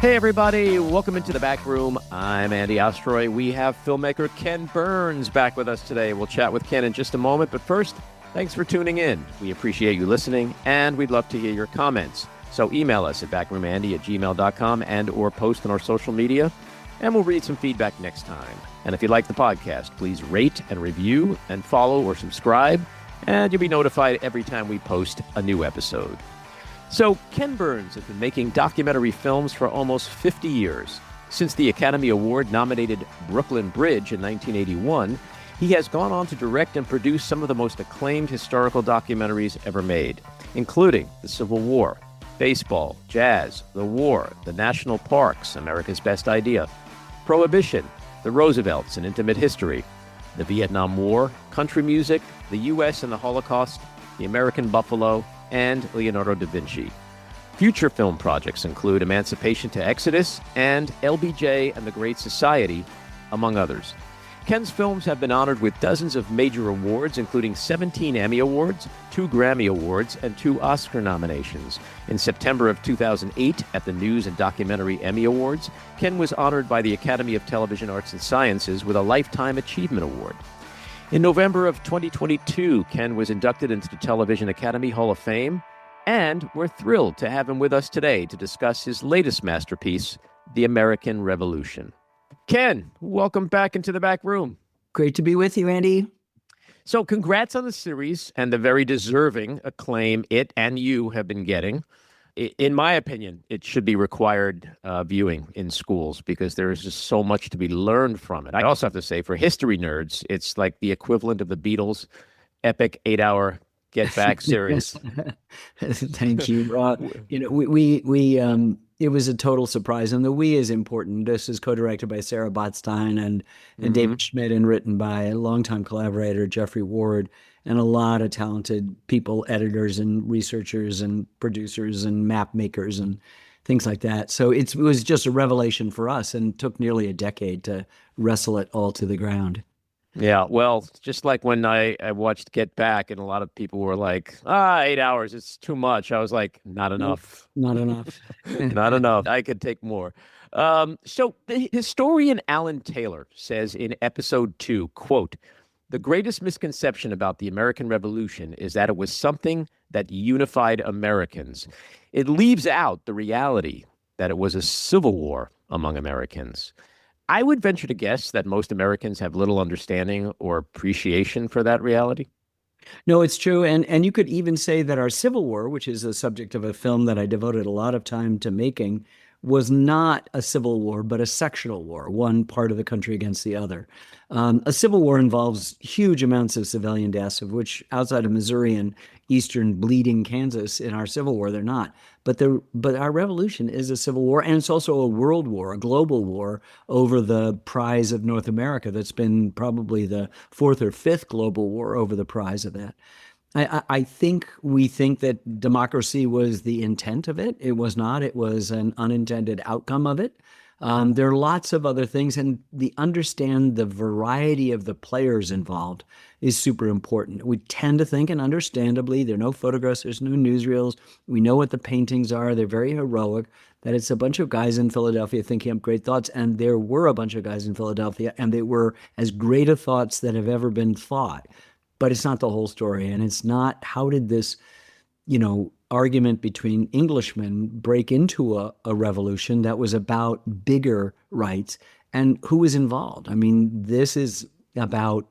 Hey, everybody. Welcome into the back room. I'm Andy Ostroy. We have filmmaker Ken Burns back with us today. We'll chat with Ken in just a moment. But first, thanks for tuning in. We appreciate you listening, and we'd love to hear your comments. So email us at backroomandy@gmail.com and or post on our social media, and we'll read some feedback next time. And if you like the podcast, please rate and review and follow or subscribe, and you'll be notified every time we post a new episode. So Ken Burns has been making documentary films for almost 50 years. Since the Academy Award-nominated Brooklyn Bridge in 1981, he has gone on to direct and produce some of the most acclaimed historical documentaries ever made, including the Civil War, baseball, jazz, the war, the national parks, America's Best Idea, Prohibition, the Roosevelts, an intimate history, the Vietnam War, country music, the U.S. and the Holocaust, the American Buffalo, and Leonardo da Vinci. Future film projects include Emancipation to Exodus and LBJ and the Great Society, among others. Ken's films have been honored with dozens of major awards, including 17 Emmy Awards, 2 Grammy Awards, and 2 Oscar nominations. In September of 2008, at the News and Documentary Emmy Awards, Ken was honored by the Academy of Television Arts and Sciences with a Lifetime Achievement Award. In November of 2022, Ken was inducted into the Television Academy Hall of Fame, and we're thrilled to have him with us today to discuss his latest masterpiece, The American Revolution. Ken, welcome back into the back room. Great to be with you, Andy. So congrats on the series and the very deserving acclaim it and you have been getting. In my opinion, it should be required viewing in schools because there is just so much to be learned from it. I also have to say, for history nerds, it's like the equivalent of the Beatles' epic 8-hour Get Back series. Thank you. We it was a total surprise, and the we is important. This is co-directed by Sarah Botstein and David Schmidt, and written by a longtime collaborator, Jeffrey Ward, and a lot of talented people, editors and researchers and producers and map makers and things like that. So it was just a revelation for us, and took nearly a decade to wrestle it all to the ground. Yeah, well, just like when I watched Get Back, and a lot of people were like, 8 hours, it's too much. I was like, not enough. Not enough. Not enough. I could take more. So the historian Alan Taylor says in episode 2, quote, "The greatest misconception about the American Revolution is that it was something that unified Americans. It leaves out the reality that it was a civil war among Americans." I would venture to guess that most Americans have little understanding or appreciation for that reality. No, it's true. And you could even say that our Civil War, which is the subject of a film that I devoted a lot of time to making, was not a civil war, but a sectional war, one part of the country against the other. A civil war involves huge amounts of civilian deaths, of which outside of Missouri and eastern bleeding Kansas in our Civil War, they're not. But our revolution is a civil war, and it's also a world war, a global war over the prize of North America. That's been probably the 4th or 5th global war over the prize of that. I think we think that democracy was the intent of it. It was not. It was an unintended outcome of it. There are lots of other things, and understand the variety of the players involved is super important. We tend to think, and understandably, there are no photographs, there's no newsreels. We know what the paintings are. They're very heroic, that it's a bunch of guys in Philadelphia thinking up great thoughts, and there were a bunch of guys in Philadelphia, and they were as great of thoughts that have ever been thought. But it's not the whole story, and it's not how did this, argument between Englishmen break into a revolution that was about bigger rights, and who was involved. I mean, this is about,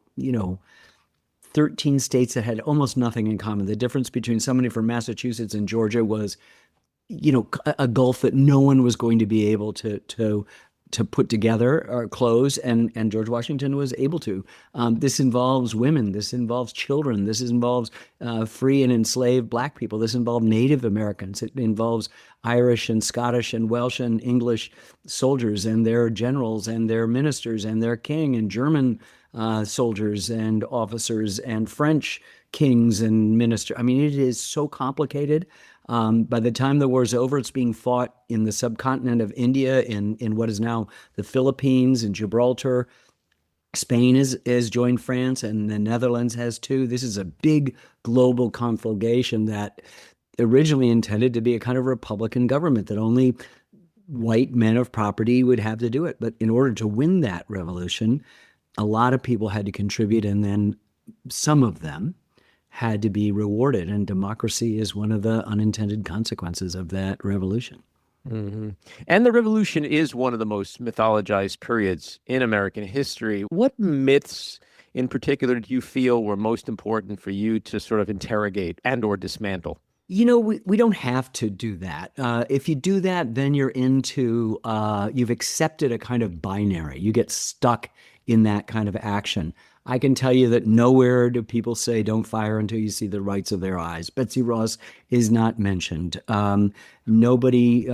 13 states that had almost nothing in common. The difference between somebody from Massachusetts and Georgia was, a gulf that no one was going to be able to put together or close, and George Washington was able to. This involves women. This involves children. This involves free and enslaved Black people. This involves Native Americans. It involves Irish and Scottish and Welsh and English soldiers and their generals and their ministers and their king, and German soldiers and officers and French kings and ministers. I mean, it is so complicated. By the time the war is over, it's being fought in the subcontinent of India, in what is now the Philippines and Gibraltar. Spain has joined France, and the Netherlands has too. This is a big global conflagration that originally intended to be a kind of Republican government that only white men of property would have to do it. But in order to win that revolution, a lot of people had to contribute, and then some of them had to be rewarded. And democracy is one of the unintended consequences of that revolution. Hmm. And the revolution is one of the most mythologized periods in American history. What myths in particular do you feel were most important for you to sort of interrogate and or dismantle? We don't have to do that. If you do that, then you've accepted a kind of binary. You get stuck in that kind of action. I can tell you that nowhere do people say don't fire until you see the whites of their eyes. Betsy Ross is not mentioned. Nobody,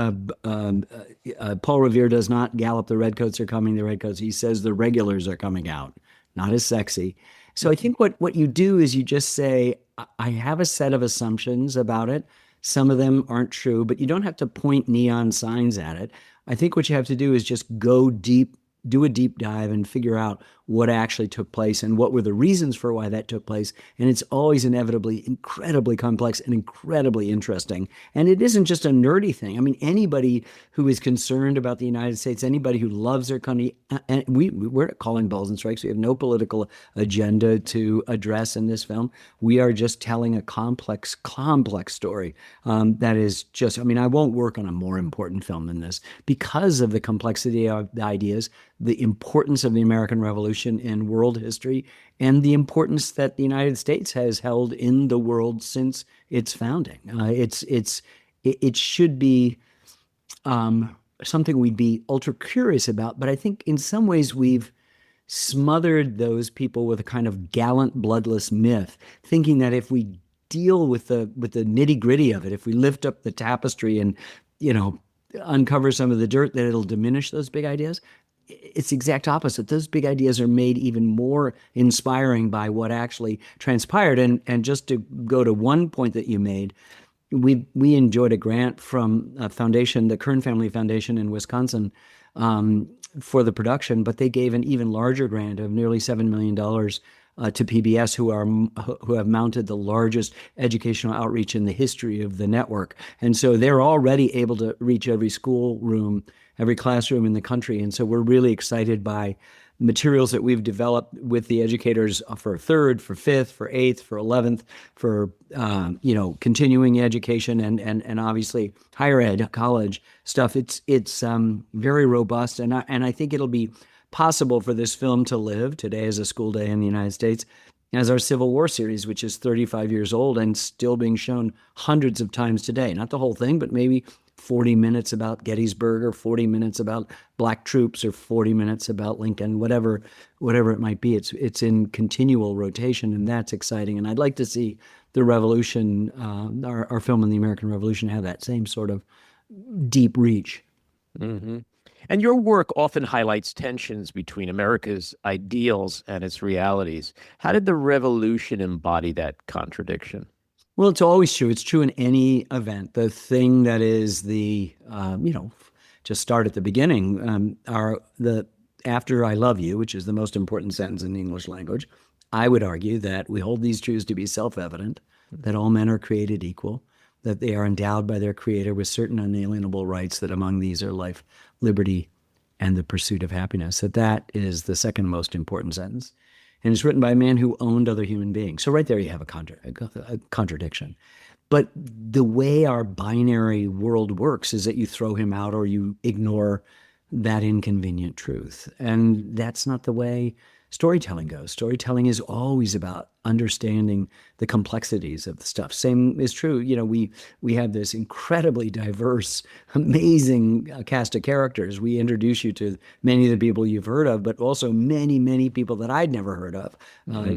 Paul Revere does not gallop the redcoats are coming, the redcoats. He says the regulars are coming out, not as sexy. So I think what you do is you just say, I have a set of assumptions about it. Some of them aren't true, but you don't have to point neon signs at it. I think what you have to do is just go deep, do a deep dive and figure out what actually took place and what were the reasons for why that took place. And it's always inevitably incredibly complex and incredibly interesting. And it isn't just a nerdy thing. I mean, anybody who is concerned about the United States, anybody who loves their country, and we're calling balls and strikes. We have no political agenda to address in this film. We are just telling a complex story that is just, I mean, I won't work on a more important film than this because of the complexity of the ideas, the importance of the American Revolution in world history, and the importance that the United States has held in the world since its founding. It should be something we'd be ultra curious about, but I think in some ways we've smothered those people with a kind of gallant, bloodless myth, thinking that if we deal with the nitty gritty of it, if we lift up the tapestry and uncover some of the dirt, that it'll diminish those big ideas. It's the exact opposite. Those big ideas are made even more inspiring by what actually transpired. And just to go to one point that you made, we enjoyed a grant from a foundation, the Kern Family Foundation in Wisconsin, for the production, but they gave an even larger grant of nearly $7 million to PBS, who have mounted the largest educational outreach in the history of the network. And so they're already able to reach every schoolroom, every classroom in the country. And so we're really excited by materials that we've developed with the educators for third, for fifth, for eighth, for 11th, for continuing education and obviously higher ed, college stuff. It's very robust, and I think it'll be possible for this film to live. Today is a school day in the United States, as our Civil War series, which is 35 years old and still being shown hundreds of times today. Not the whole thing, but maybe 40 minutes about Gettysburg, or 40 minutes about black troops, or 40 minutes about Lincoln, whatever it might be. It's in continual rotation, and that's exciting. And I'd like to see the Revolution, our film in the American Revolution, have that same sort of deep reach. Mm-hmm. And your work often highlights tensions between America's ideals and its realities. How did the revolution embody that contradiction? Well, it's always true. It's true in any event. The thing that is just start at the beginning, after I love you, which is the most important sentence in the English language, I would argue that we hold these truths to be self-evident, that all men are created equal, that they are endowed by their creator with certain unalienable rights, that among these are life, liberty, and the pursuit of happiness. That is the second most important sentence. And it's written by a man who owned other human beings. So right there you have a contradiction. But the way our binary world works is that you throw him out or you ignore that inconvenient truth. And that's not the way storytelling goes. Storytelling is always about understanding the complexities of the stuff. Same is true. We have this incredibly diverse, amazing cast of characters. We introduce you to many of the people you've heard of, but also many, many people that I'd never heard of,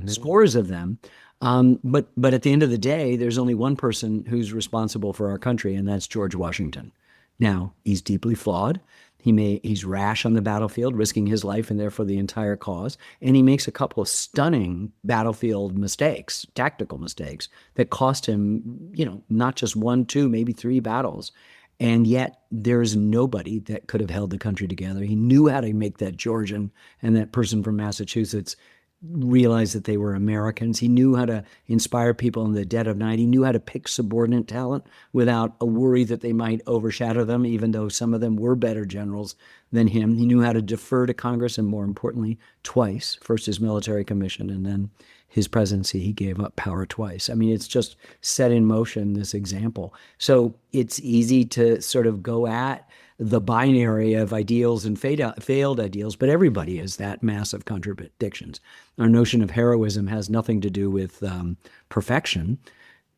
scores of them. But at the end of the day, there's only one person who's responsible for our country, and that's George Washington. Now, he's deeply flawed. He's rash on the battlefield, risking his life and therefore the entire cause. And he makes a couple of stunning battlefield mistakes, tactical mistakes, that cost him, not just one, two, maybe three battles. And yet there's nobody that could have held the country together. He knew how to make that Georgian and that person from Massachusetts realize that they were Americans. He knew how to inspire people in the dead of night. He knew how to pick subordinate talent without a worry that they might overshadow them, even though some of them were better generals than him. He knew how to defer to Congress, and more importantly, twice. First his military commission, and then his presidency. He gave up power twice. I mean, it's just set in motion, this example. So it's easy to sort of go at the binary of ideals and failed ideals, but everybody has that massive contradictions. Our notion of heroism has nothing to do with perfection.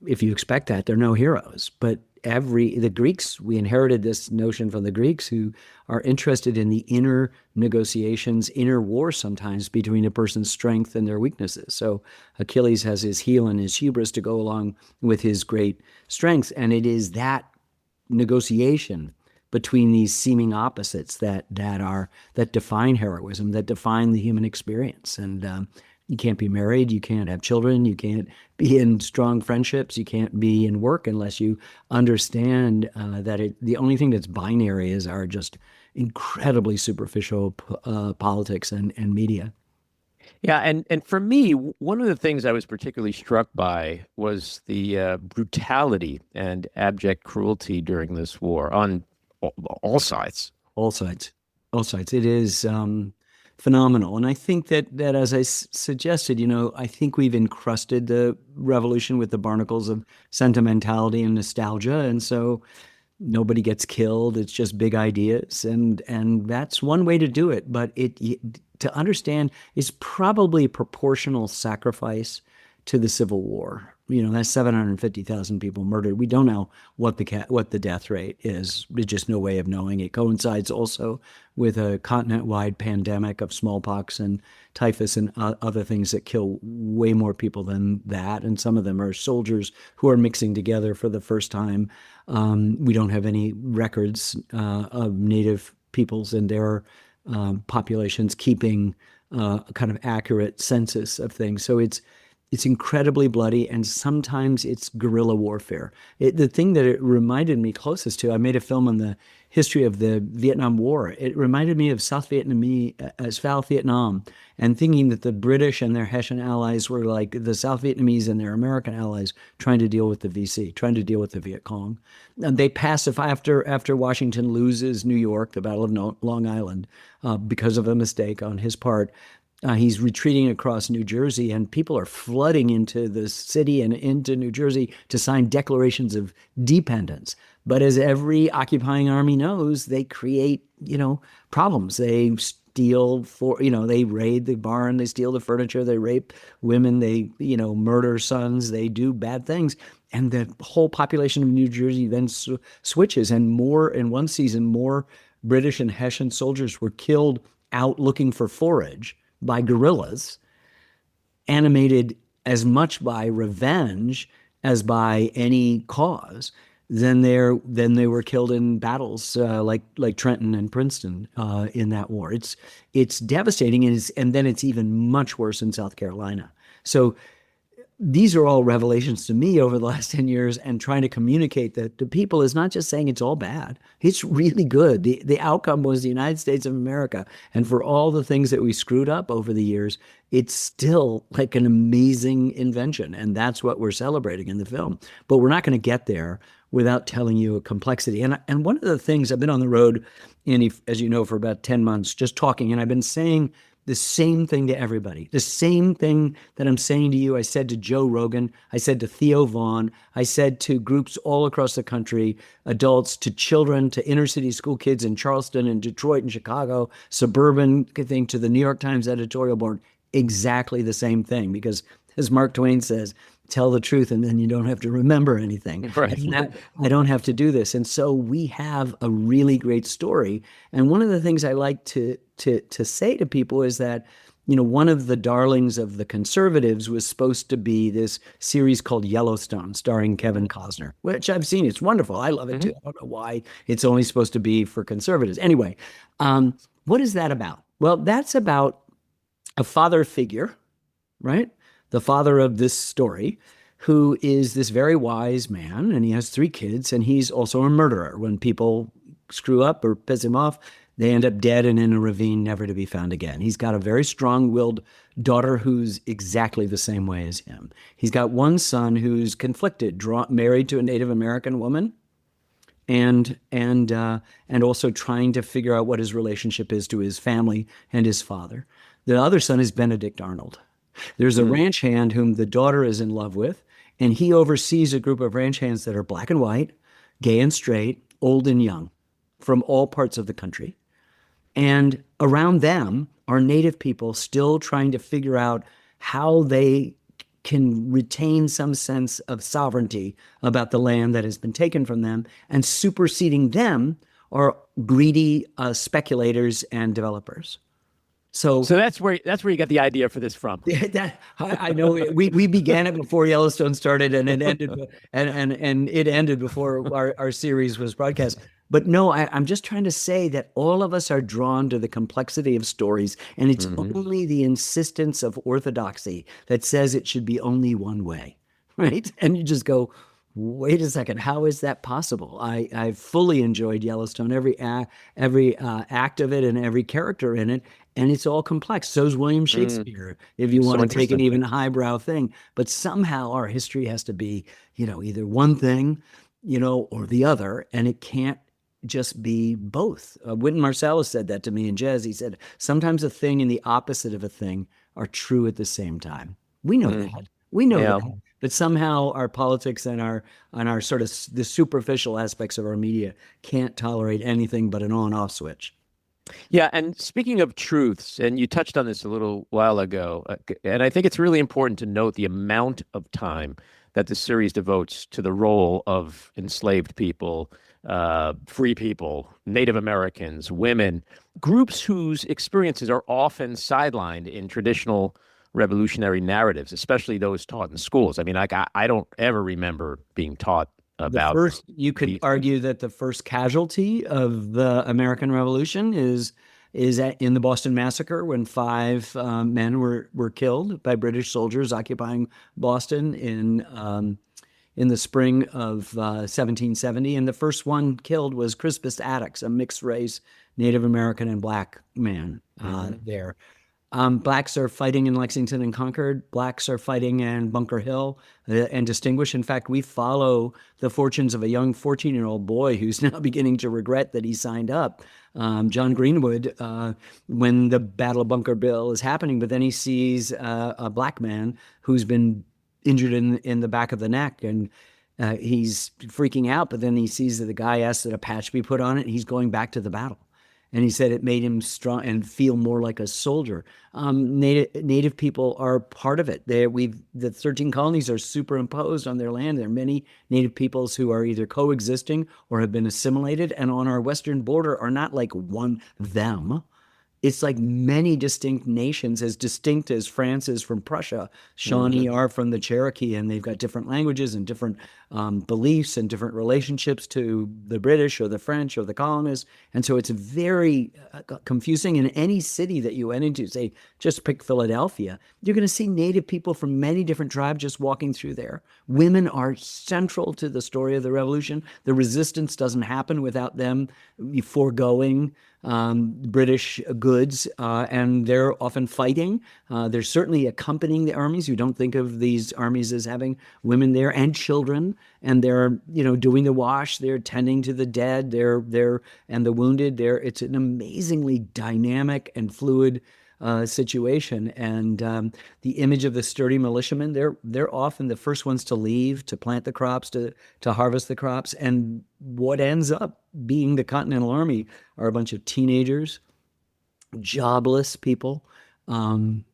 If you expect that, there are no heroes. But the Greeks, we inherited this notion from the Greeks, who are interested in the inner negotiations, inner war sometimes between a person's strength and their weaknesses. So Achilles has his heel and his hubris to go along with his great strength, and it is that negotiation between these seeming opposites that define heroism, that define the human experience. And you can't be married, you can't have children, you can't be in strong friendships, you can't be in work unless you understand that the only thing that's binary is our just incredibly superficial politics and media. Yeah, and for me, one of the things I was particularly struck by was the brutality and abject cruelty during this war on all sides. All sides. All sides. It is phenomenal. And I think that as I suggested, I think we've encrusted the revolution with the barnacles of sentimentality and nostalgia. And so nobody gets killed. It's just big ideas. And that's one way to do it. But to understand, it's probably a proportional sacrifice to the Civil War. That's 750,000 people murdered. We don't know what the death rate is. There's just no way of knowing. It coincides also with a continent-wide pandemic of smallpox and typhus and other things that kill way more people than that. And some of them are soldiers who are mixing together for the first time. We don't have any records of Native peoples and their populations keeping kind of accurate census of things. So it's incredibly bloody, and sometimes it's guerrilla warfare. The thing that it reminded me closest to, I made a film on the history of the Vietnam War. It reminded me of South Vietnam, and thinking that the British and their Hessian allies were like the South Vietnamese and their American allies trying to deal with the VC, trying to deal with the Viet Cong. And they pacify after Washington loses New York, the Battle of Long Island, because of a mistake on his part. He's retreating across New Jersey, and people are flooding into the city and into New Jersey to sign declarations of dependence. But as every occupying army knows, they create, problems. They steal they raid the barn, they steal the furniture, they rape women, they, murder sons, they do bad things. And the whole population of New Jersey then switches. And in one season, more British and Hessian soldiers were killed out looking for forage by guerrillas, animated as much by revenge as by any cause. Then they were killed in battles like Trenton and Princeton in that war. It's devastating, and then it's even much worse in South Carolina. So these are all revelations to me over the last 10 years, and trying to communicate that to people is not just saying it's all bad. It's really good. The outcome was the United States of America. And for all the things that we screwed up over the years, it's still like an amazing invention. And that's what we're celebrating in the film. But we're not going to get there without telling you a complexity. And one of the things, I've been on the road, as you know, for about 10 months, just talking, and I've been saying the same thing to everybody. The same thing that I'm saying to you, I said to Joe Rogan, I said to Theo Vaughn, I said to groups all across the country, adults, to children, to inner city school kids in Charleston and Detroit and Chicago, suburban thing, to the New York Times editorial board, exactly the same thing. Because as Mark Twain says, tell the truth and then you don't have to remember anything. Right. I don't have to do this. And so we have a really great story. And one of the things I like to say to people is that, one of the darlings of the conservatives was supposed to be this series called Yellowstone, starring Kevin Costner, which I've seen. It's wonderful. I love it too. I don't know why it's only supposed to be for conservatives. Anyway, what is that about? Well, that's about a father figure, right? The father of this story, who is this very wise man, and he has 3 kids, and he's also a murderer. When people screw up or piss him off, They end up dead and in a ravine, never to be found again. He's got a very strong-willed daughter who's exactly the same way as him. He's got one son who's conflicted, married to a Native American woman, and also trying to figure out what his relationship is to his family and his father. The other son is Benedict Arnold. There's a ranch hand whom the daughter is in love with, and he oversees a group of ranch hands that are black and white, gay and straight, old and young, from all parts of the country. And around them are Native people still trying to figure out how they can retain some sense of sovereignty about the land that has been taken from them, and superseding them are greedy speculators and developers. So that's where you got the idea for this from. I know we began it before Yellowstone started, and it ended and it ended before our series was broadcast. But no, I'm just trying to say that all of us are drawn to the complexity of stories, and it's only the insistence of orthodoxy that says it should be only one way, right? And you just go, wait a second, how is that possible? I fully enjoyed Yellowstone, every act of it and every character in it, and it's all complex. So's William Shakespeare, if you want to take an even highbrow thing. But somehow our history has to be, either one thing, or the other, and it can't just be both. Wynton Marsalis said that to me in jazz. He said, sometimes a thing and the opposite of a thing are true at the same time. We know that. We know that. But somehow our politics and our sort of the superficial aspects of our media can't tolerate anything but an on-off switch. Yeah, and speaking of truths, and you touched on this a little while ago, and I think it's really important to note the amount of time that the series devotes to the role of enslaved people, free people, Native Americans, women, groups whose experiences are often sidelined in traditional revolutionary narratives, especially those taught in schools. I mean, I don't ever remember being taught about. You could argue that the first casualty of the American Revolution is in the Boston Massacre, when 5 men were killed by British soldiers occupying Boston in the spring of 1770. And the first one killed was Crispus Attucks, a mixed race Native American and black man there. Blacks are fighting in Lexington and Concord. Blacks are fighting in Bunker Hill and Distinguished. In fact, we follow the fortunes of a young 14-year-old boy who's now beginning to regret that he signed up. John Greenwood, when the Battle of Bunker Hill is happening, but then he sees a black man who's been injured in the back of the neck, and he's freaking out. But then he sees that the guy asks that a patch be put on it, and he's going back to the battle. And he said it made him strong and feel more like a soldier. Native people are part of it. The 13 colonies are superimposed on their land. There are many Native peoples who are either coexisting or have been assimilated, and on our western border are not like one them. It's like many distinct nations, as distinct as France is from Prussia. Shawnee are from the Cherokee, and they've got different languages and different beliefs and different relationships to the British or the French or the colonists. And so it's very confusing. In any city that you went into, say, just pick Philadelphia, you're going to see Native people from many different tribes just walking through there. Women are central to the story of the Revolution. The resistance doesn't happen without them foregoing British goods, and they're often fighting. They're certainly accompanying the armies. You don't think of these armies as having women there and children, and they're doing the wash. They're tending to the dead. They're and the wounded. It's an amazingly dynamic and fluid situation. And the image of the sturdy militiamen, they're often the first ones to leave, to plant the crops, to harvest the crops. And what ends up being the Continental Army are a bunch of teenagers, jobless people, second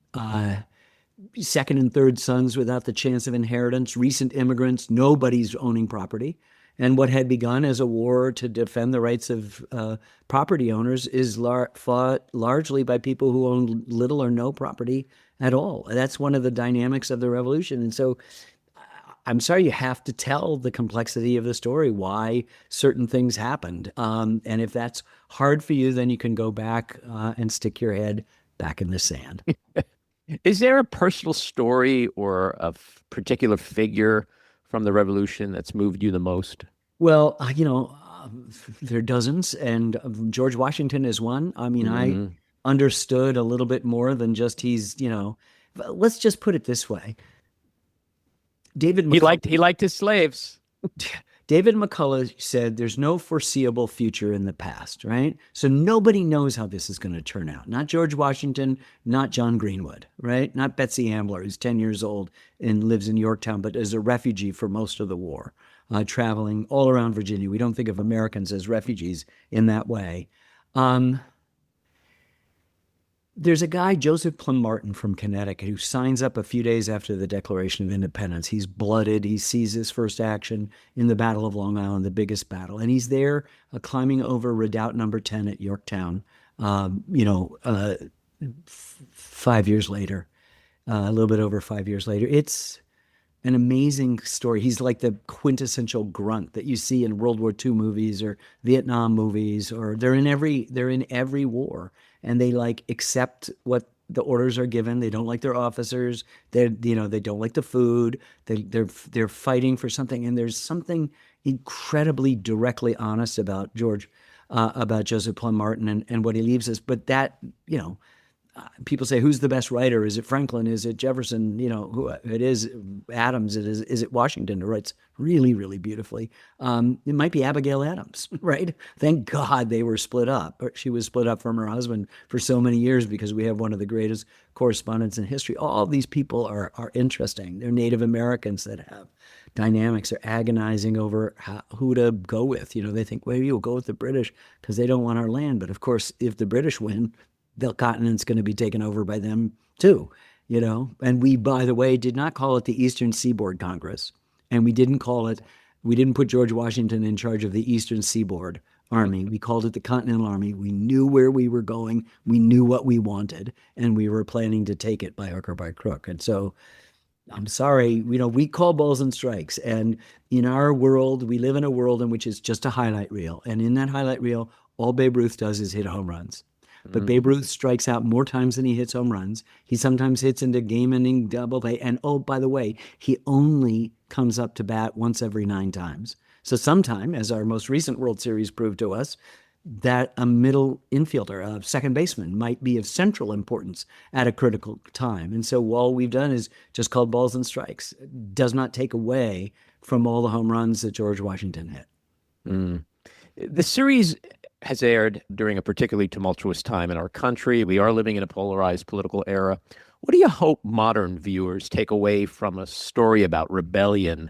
and third sons without the chance of inheritance, recent immigrants, nobody's owning property. And what had begun as a war to defend the rights of property owners is fought largely by people who own little or no property at all. That's one of the dynamics of the revolution. And so I'm sorry, you have to tell the complexity of the story, why certain things happened. And if that's hard for you, then you can go back and stick your head back in the sand. Is there a personal story or a particular figure from the revolution that's moved you the most? Well, There are dozens, and George Washington is one. I mean, I Hmm. understood a little bit more than just let's just put it this way. David He McCullough, liked his slaves. David McCullough said there's no foreseeable future in the past, right? So nobody knows how this is going to turn out. Not George Washington, not John Greenwood, right? Not Betsy Ambler, who's 10 years old and lives in Yorktown, but is a refugee for most of the war, traveling all around Virginia. We don't think of Americans as refugees in that way. Um, there's a guy, Joseph Plum Martin from Connecticut, who signs up a few days after the Declaration of Independence. He's blooded. He sees his first action in the Battle of Long Island, the biggest battle. And he's there climbing over Redoubt number 10 at Yorktown, 5 years later, a little bit over 5 years later. It's an amazing story. He's like the quintessential grunt that you see in World War II movies or Vietnam movies, or they're in every war, and they like accept what the orders are given. They don't like their officers. They don't like the food. They're fighting for something, and there's something incredibly directly honest about about Joseph Plum Martin and what he leaves us. But that, people say, who's the best writer? Is it Franklin? Is it Jefferson? Who it is? Adams? Is it Washington, who writes really, really beautifully? It might be Abigail Adams, right? Thank God they were split up. She was split up from her husband for so many years because we have one of the greatest correspondents in history. All these people are interesting. They're Native Americans that have dynamics. They're agonizing over who to go with. They think, well, you'll go with the British because they don't want our land. But of course, if the British win, the continent's going to be taken over by them too, And we, by the way, did not call it the Eastern Seaboard Congress, and we didn't put George Washington in charge of the Eastern Seaboard Army. We called it the Continental Army. We knew where we were going. We knew what we wanted, and we were planning to take it by hook or by crook. And so I'm sorry, we call balls and strikes. And in our world, we live in a world in which it's just a highlight reel. And in that highlight reel, all Babe Ruth does is hit home runs. But Babe Ruth strikes out more times than he hits home runs. He sometimes hits into game-ending double play. And oh, by the way, he only comes up to bat once every 9 times. So sometime, as our most recent World Series proved to us, that a middle infielder, a second baseman, might be of central importance at a critical time. And so all we've done is just called balls and strikes. It does not take away from all the home runs that George Washington hit. The series has aired during a particularly tumultuous time in our country. We are living in a polarized political era. What do you hope modern viewers take away from a story about rebellion,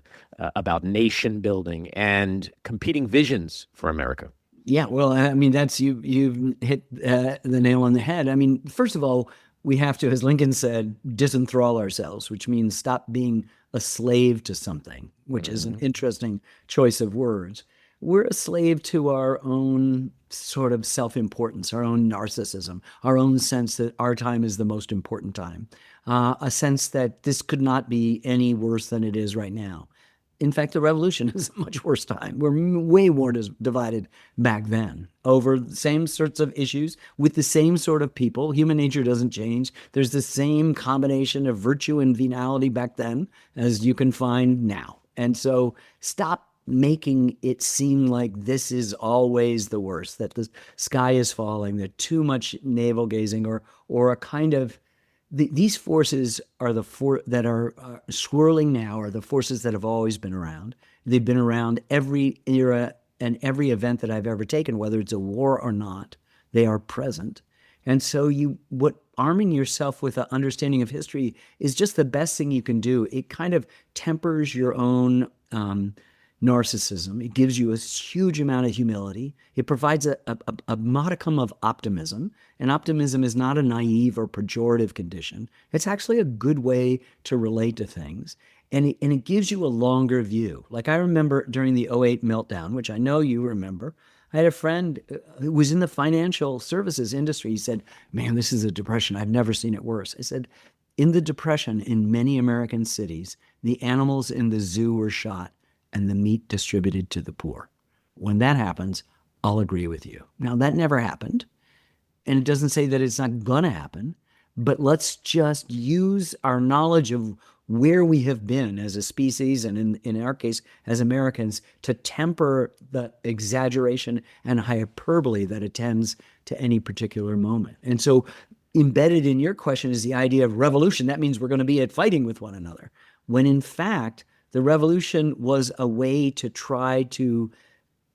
about nation building, and competing visions for America? Yeah, well, I mean, you've hit the nail on the head. I mean, first of all, we have to, as Lincoln said, disenthrall ourselves, which means stop being a slave to something, which is an interesting choice of words. We're a slave to our own sort of self-importance, our own narcissism, our own sense that our time is the most important time, a sense that this could not be any worse than it is right now. In fact, the revolution is a much worse time. We're way more divided back then over the same sorts of issues with the same sort of people. Human nature doesn't change. There's the same combination of virtue and venality back then as you can find now. And so stop making it seem like this is always the worst, that the sky is falling, that too much navel gazing or a kind of these forces are that are swirling now are the forces that have always been around. They've been around every era and every event that I've ever taken, whether it's a war or not. They are present. And so arming yourself with an understanding of history is just the best thing you can do. It kind of tempers your own narcissism. It gives you a huge amount of humility. It provides a modicum of optimism. And optimism is not a naive or pejorative condition. It's actually a good way to relate to things. And it gives you a longer view. Like I remember during the '08 meltdown, which I know you remember, I had a friend who was in the financial services industry. He said, man, this is a depression. I've never seen it worse. I said, in the depression in many American cities, the animals in the zoo were shot and the meat distributed to the poor. When that happens, I'll agree with you. Now, that never happened, and it doesn't say that it's not going to happen, but let's just use our knowledge of where we have been as a species, and in our case, as Americans, to temper the exaggeration and hyperbole that attends to any particular moment. And so embedded in your question is the idea of revolution. That means we're going to be at fighting with one another. When in fact, the revolution was a way to try to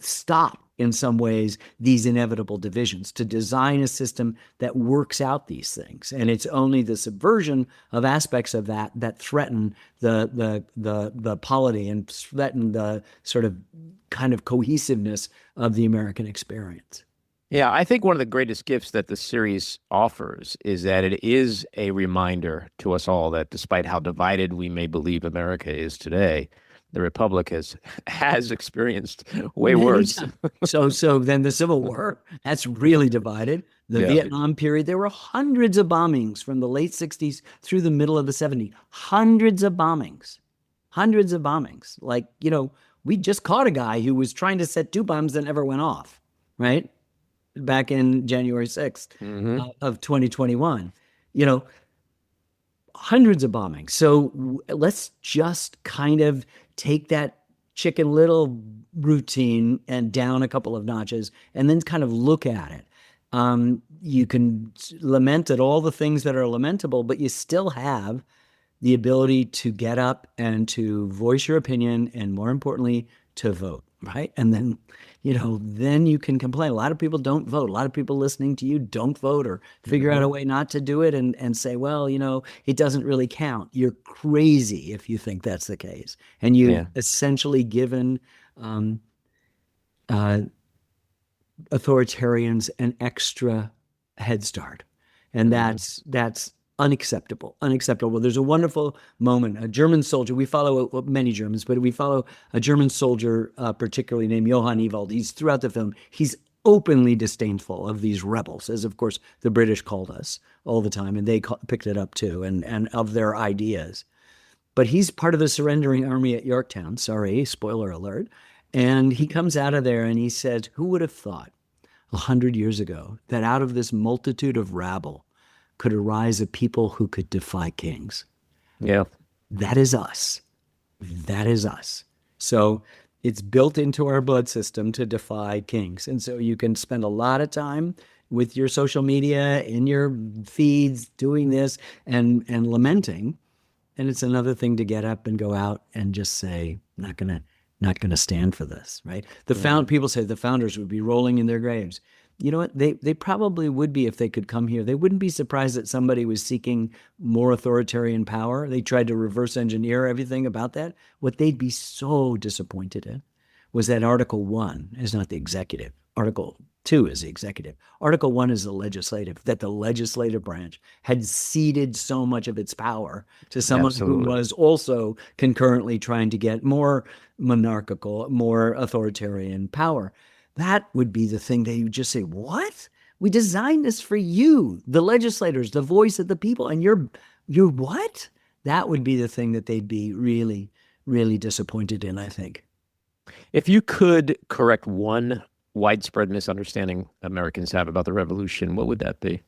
stop, in some ways, these inevitable divisions, to design a system that works out these things. And it's only the subversion of aspects of that that threaten the polity and threaten the sort of kind of cohesiveness of the American experience. Yeah, I think one of the greatest gifts that the series offers is that it is a reminder to us all that despite how divided we may believe America is today, the Republic has experienced way worse. So then the Civil War, that's really divided. The Yeah. Vietnam period, there were hundreds of bombings from the late 60s through the middle of the 70s. Hundreds of bombings. Hundreds of bombings. Like, we just caught a guy who was trying to set 2 bombs that never went off, right? Back in January 6th of 2021. Hundreds of bombings. So let's just kind of take that Chicken Little routine and down a couple of notches and then kind of look at it. You can lament at all the things that are lamentable, but you still have the ability to get up and to voice your opinion, and more importantly, to vote, right? And then, then you can complain. A lot of people don't vote. A lot of people listening to you don't vote or figure out a way not to do it and say, well, it doesn't really count. You're crazy if you think that's the case. And you've essentially given authoritarians an extra head start. And that's unacceptable. There's a wonderful moment. A German soldier, we follow many Germans, but we follow a German soldier, particularly named Johann Ewald. He's throughout the film, he's openly disdainful of these rebels, as of course the British called us all the time, and they picked it up too, and of their ideas. But he's part of the surrendering army at Yorktown. Sorry, spoiler alert. And he comes out of there and he says, who would have thought 100 years ago that out of this multitude of rabble could arise a people who could defy kings? Yeah. That is us. That is us. So it's built into our blood system to defy kings. And so you can spend a lot of time with your social media, in your feeds, doing this and lamenting. And it's another thing to get up and go out and just say, not gonna stand for this, right? People say the founders would be rolling in their graves. You know what? They probably would be if they could come here. They wouldn't be surprised that somebody was seeking more authoritarian power. They tried to reverse engineer everything about that. What they'd be so disappointed in was that Article 1 is not the executive. Article 2 is the executive. Article 1 is the legislative, that the legislative branch had ceded so much of its power to someone who was also concurrently trying to get more monarchical, more authoritarian power. That would be the thing they would just say, what? We designed this for you, the legislators, the voice of the people, and you're what? That would be the thing that they'd be really, really disappointed in, I think. If you could correct one widespread misunderstanding Americans have about the revolution, what would that be?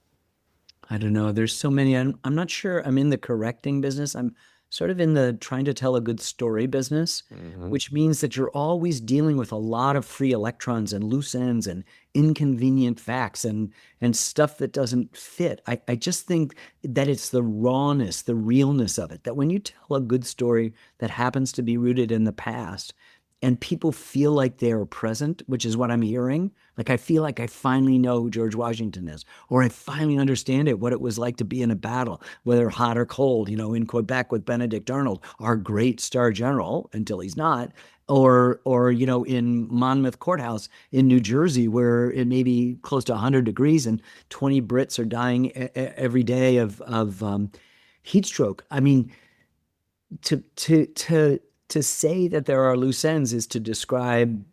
I don't know. There's so many. I'm not sure I'm in the correcting business. I'm sort of in the trying to tell a good story business, which means that you're always dealing with a lot of free electrons and loose ends and inconvenient facts and stuff that doesn't fit. I just think that it's the rawness, the realness of it, that when you tell a good story that happens to be rooted in the past, and people feel like they're present, which is what I'm hearing. Like, I feel like I finally know who George Washington is, or I finally understand what it was like to be in a battle, whether hot or cold, in Quebec with Benedict Arnold, our great star general, until he's not, or in Monmouth Courthouse in New Jersey, where it may be close to 100 degrees and 20 Brits are dying every day of heat stroke. I mean, to say that there are loose ends is to describe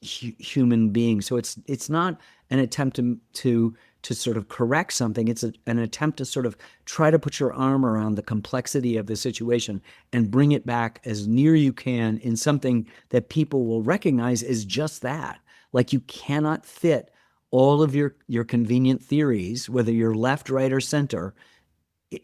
human beings. So it's not an attempt to sort of correct something. It's an attempt to sort of try to put your arm around the complexity of the situation and bring it back as near you can in something that people will recognize as just that. Like, you cannot fit all of your convenient theories, whether you're left, right, or center,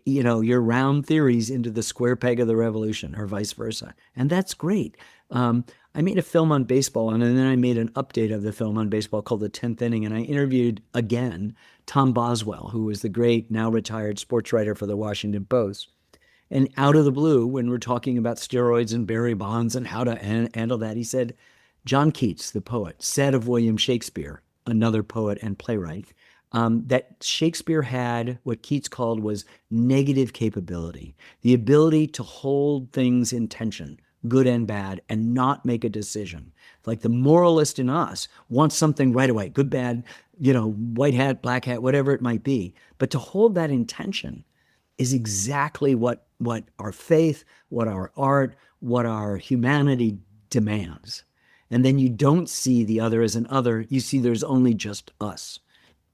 your round theories into the square peg of the revolution, or vice versa. And that's great. I made a film on baseball, and then I made an update of the film on baseball called The 10th Inning, and I interviewed again Tom Boswell, who was the great, now retired sports writer for the Washington Post. And out of the blue, when we're talking about steroids and Barry Bonds and how to handle that, he said, John Keats, the poet, said of William Shakespeare, another poet and playwright, that Shakespeare had what Keats called was negative capability, the ability to hold things in tension, good and bad, and not make a decision. Like the moralist in us wants something right away, good, bad, white hat, black hat, whatever it might be. But to hold that in tension is exactly what our faith, what our art, what our humanity demands. And then you don't see the other as an other. You see there's only just us.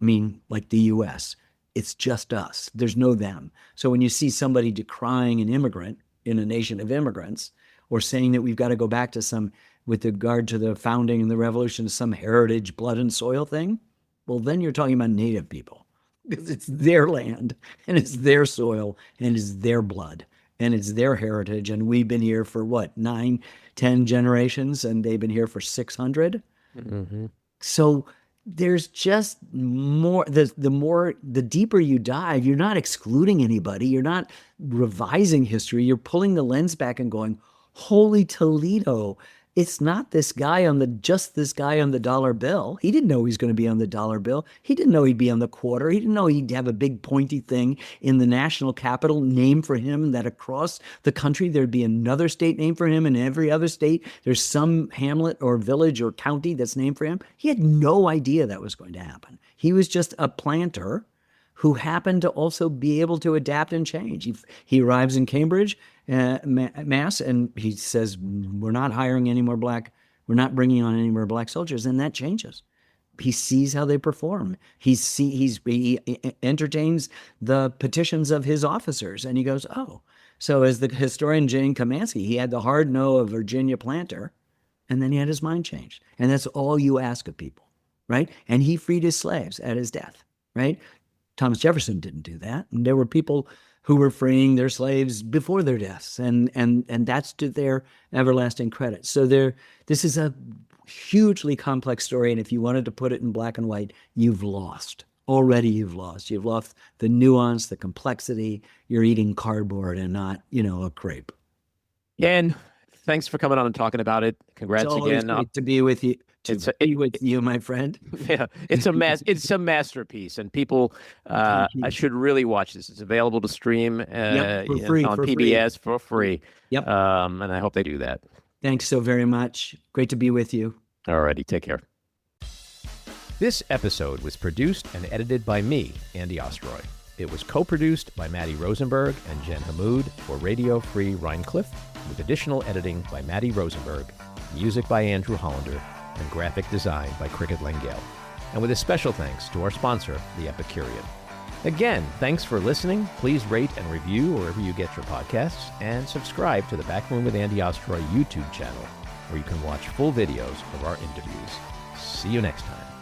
I mean, like the US, it's just us. There's no them. So when you see somebody decrying an immigrant in a nation of immigrants, or saying that we've got to go back to some, with regard to the founding and the revolution, some heritage, blood and soil thing, well, then you're talking about Native people. Because it's their land, and it's their soil, and it's their blood, and it's their heritage. And we've been here for what, 9, 10 generations, and they've been here for 600. Mm-hmm. So there's just more, the deeper you dive, you're not excluding anybody. You're not revising history. You're pulling the lens back and going, holy Toledo, it's not this guy on the dollar bill. He didn't know he was going to be on the dollar bill. He didn't know he'd be on the quarter. He didn't know he'd have a big pointy thing in the national capital named for him, that across the country there'd be another state named for him. In every other state, there's some hamlet or village or county that's named for him. He had no idea that was going to happen. He was just a planter who happened to also be able to adapt and change. He arrives in Cambridge, Mass, and he says, we're not hiring any more we're not bringing on any more black soldiers, and that changes. He sees how they perform. He entertains the petitions of his officers, and he goes, oh. So as the historian Jane Kamansky, he had the hard no of Virginia planter, and then he had his mind changed. And that's all you ask of people, right? And he freed his slaves at his death, right? Thomas Jefferson didn't do that. And there were people who were freeing their slaves before their deaths. And that's to their everlasting credit. So this is a hugely complex story. And if you wanted to put it in black and white, you've lost. Already you've lost. You've lost the nuance, the complexity. You're eating cardboard and not, a crepe. And thanks for coming on and talking about it. Congrats it's always again. Great to be with you. With you, my friend. Yeah, it's a masterpiece, and people I should really watch this. It's available to stream for free, on PBS for free. Yep. And I hope they do that. Thanks so very much. Great to be with you. All righty, take care. This episode was produced and edited by me, Andy Ostroy. It was co-produced by Maddie Rosenberg and Jen Hammoud for Radio Free Rhinecliff, with additional editing by Maddie Rosenberg, music by Andrew Hollander, and graphic design by Cricket Langell. And with a special thanks to our sponsor, The Epicurean. Again, thanks for listening. Please rate and review wherever you get your podcasts, and subscribe to the Backroom with Andy Ostroy YouTube channel, where you can watch full videos of our interviews. See you next time.